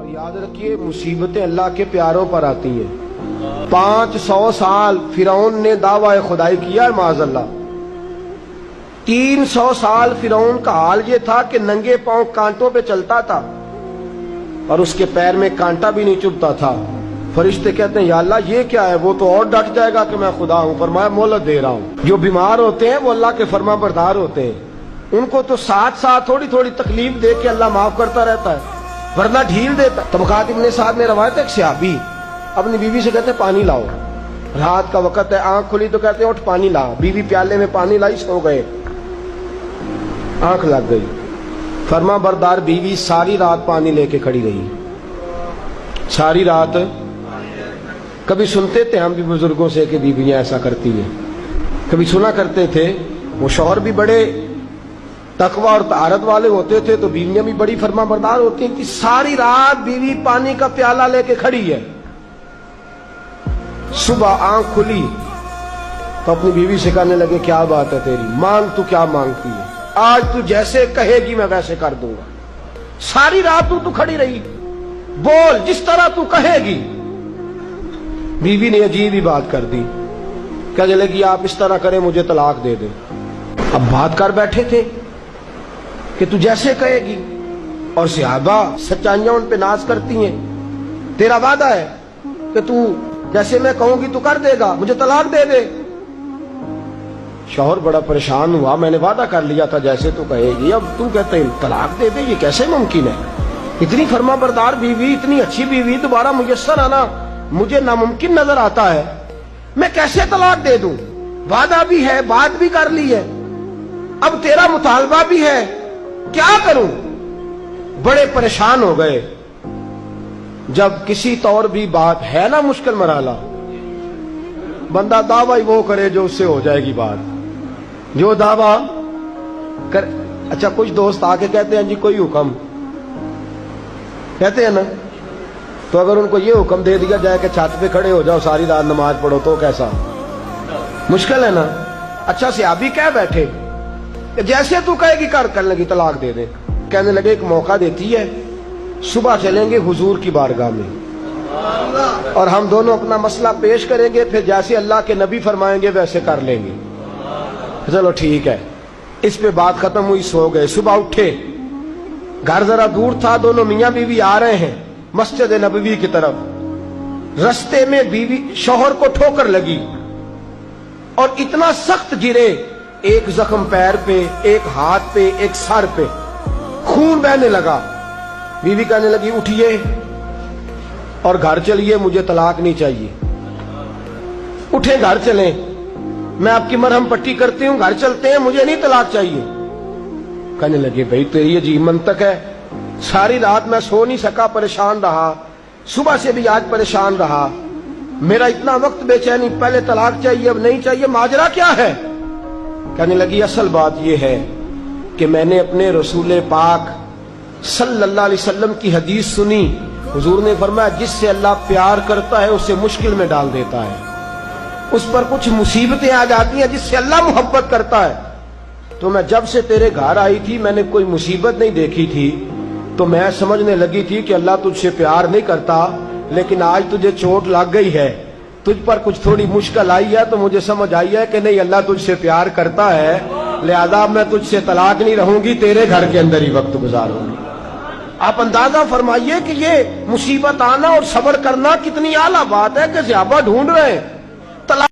याद रखिए, मुसीबतें अल्लाह के प्यारों पर आती हैं। 500 साल फिरौन ने दावा खुदाई किया है माज़अल्लाह। 300 साल फिरौन का हाल ये था कि नंगे पांव कांटों पे चलता था और उसके पैर में कांटा भी नहीं चुभता था। फरिश्ते कहते हैं या अल्लाह ये क्या है? वो तो और डट जाएगा कि मैं खुदा हूं। फरमाया मोहलत दे रहा हूं। जो बीमार होते हैं वो अल्लाह के फरमाबरदार होते हैं, उनको तो साथ साथ थोड़ी थोड़ी तकलीफ दे के अल्लाह माफ करता रहता है, वरना ढील देता। तबकात इब्ने साद में रवायत है, एक सहाबी अपनी बीवी से कहते पानी लाओ। रात का वक्त है, आंख खुली तो कहते उठ पानी ला। बीवी प्याले में पानी लाई, सो गए। आंख लग गई। फरमा बरदार बीवी सारी रात पानी लेके खड़ी रही, सारी रात। कभी सुनते थे हम भी बुजुर्गों से कि बीवियां ऐसा करती हैं, कभी सुना करते थे। वो शौहर भी बड़े तकवा और तारत वाले होते थे तो बीवियां भी बड़ी फरमा बरदार होती हैं कि सारी रात बीवी पानी का प्याला लेके खड़ी है। सुबह आंख खुली तो अपनी बीवी से कहने लगे क्या बात है तेरी, मांग तू क्या मांगती है? आज तू जैसे कहेगी मैं वैसे कर दूंगा। सारी रात तू खड़ी रही, बोल जिस तरह तू कहेगी। बीवी ने अजीब ही बात कर दी, कहने लगी आप इस तरह करें मुझे तलाक दे दे। अब बात कर बैठे थे कि तू जैसे कहेगी, और सहाबा सच्चाइयां उन पे नाज करती हैं। तेरा वादा है कि तू जैसे मैं कहूंगी तू कर देगा, मुझे तलाक दे दे। शौहर बड़ा परेशान हुआ, मैंने वादा कर लिया था जैसे तू कहेगी, अब तू कहते हैं तलाक दे दे, ये कैसे मुमकिन है? इतनी फरमा बरदार बीवी, इतनी अच्छी बीवी दोबारा मुयस्सर आना मुझे नामुमकिन नजर आता है। मैं कैसे तलाक दे दूं? वादा भी है, बात भी कर ली है, अब तेरा मुतालबा भी है, क्या करूं? बड़े परेशान हो गए। जब किसी तौर भी बात है ना मुश्किल मराला, बंदा दावा ही वो करे जो उससे हो जाएगी बात, जो दावा कर। अच्छा कुछ दोस्त आके कहते हैं जी कोई हुक्म, कहते हैं ना, तो अगर उनको ये हुक्म दे दिया जाए कि छत पे खड़े हो जाओ सारी रात नमाज पढ़ो तो कैसा? मुश्किल है ना। अच्छा सहाबी कह बैठे जैसे तू कहेगी कर लगी तलाक दे दे। कहने लगे एक मौका देती है, सुबह चलेंगे हुजूर की बारगाह में और हम दोनों अपना मसला पेश करेंगे, फिर जैसे अल्लाह के नबी फरमाएंगे वैसे कर लेंगे। चलो ठीक है। इस पे बात खत्म हुई, सो गए। सुबह उठे, घर जरा दूर था, दोनों मियां बीवी आ रहे हैं मस्जिद नबवी की तरफ। रस्ते में बीवी शौहर को ठोकर लगी और इतना सख्त गिरे, एक जख्म पैर पे, एक हाथ पे, एक सर पे, खून बहने लगा। बीवी कहने लगी उठिए और घर चलिए, मुझे तलाक नहीं चाहिए। उठे, घर चलें, मैं आपकी मरहम पट्टी करती हूं, घर चलते हैं, मुझे नहीं तलाक चाहिए। कहने लगे भाई तेरी अजीब मंतक है, सारी रात मैं सो नहीं सका, परेशान रहा, सुबह से भी आज परेशान रहा, मेरा इतना वक्त बेचैनी, पहले तलाक चाहिए अब नहीं चाहिए, माजरा क्या है? कहने लगी असल बात यह है कि मैंने अपने रसूल पाक सल्लल्लाहु अलैहि वसल्लम की हदीस सुनी। हुजूर ने फरमाया जिससे अल्लाह प्यार करता है उसे मुश्किल में डाल देता है, उस पर कुछ मुसीबतें आ जाती हैं जिससे अल्लाह मोहब्बत करता है। तो मैं जब से तेरे घर आई थी मैंने कोई मुसीबत नहीं देखी थी, तो मैं समझने लगी थी कि अल्लाह तुझसे प्यार नहीं करता, लेकिन आज तुझे चोट लग गई है, तुझ पर कुछ थोड़ी मुश्किल आई है, तो मुझे समझ आई है कि नहीं अल्लाह तुझसे प्यार करता है, लिहाजा मैं तुझसे तलाक नहीं रहूंगी, तेरे घर के अंदर ही वक्त गुजारूंगी। आप अंदाजा फरमाइए कि ये मुसीबत आना और सब्र करना कितनी आला बात है कि सहाबा ढूंढ रहे हैं।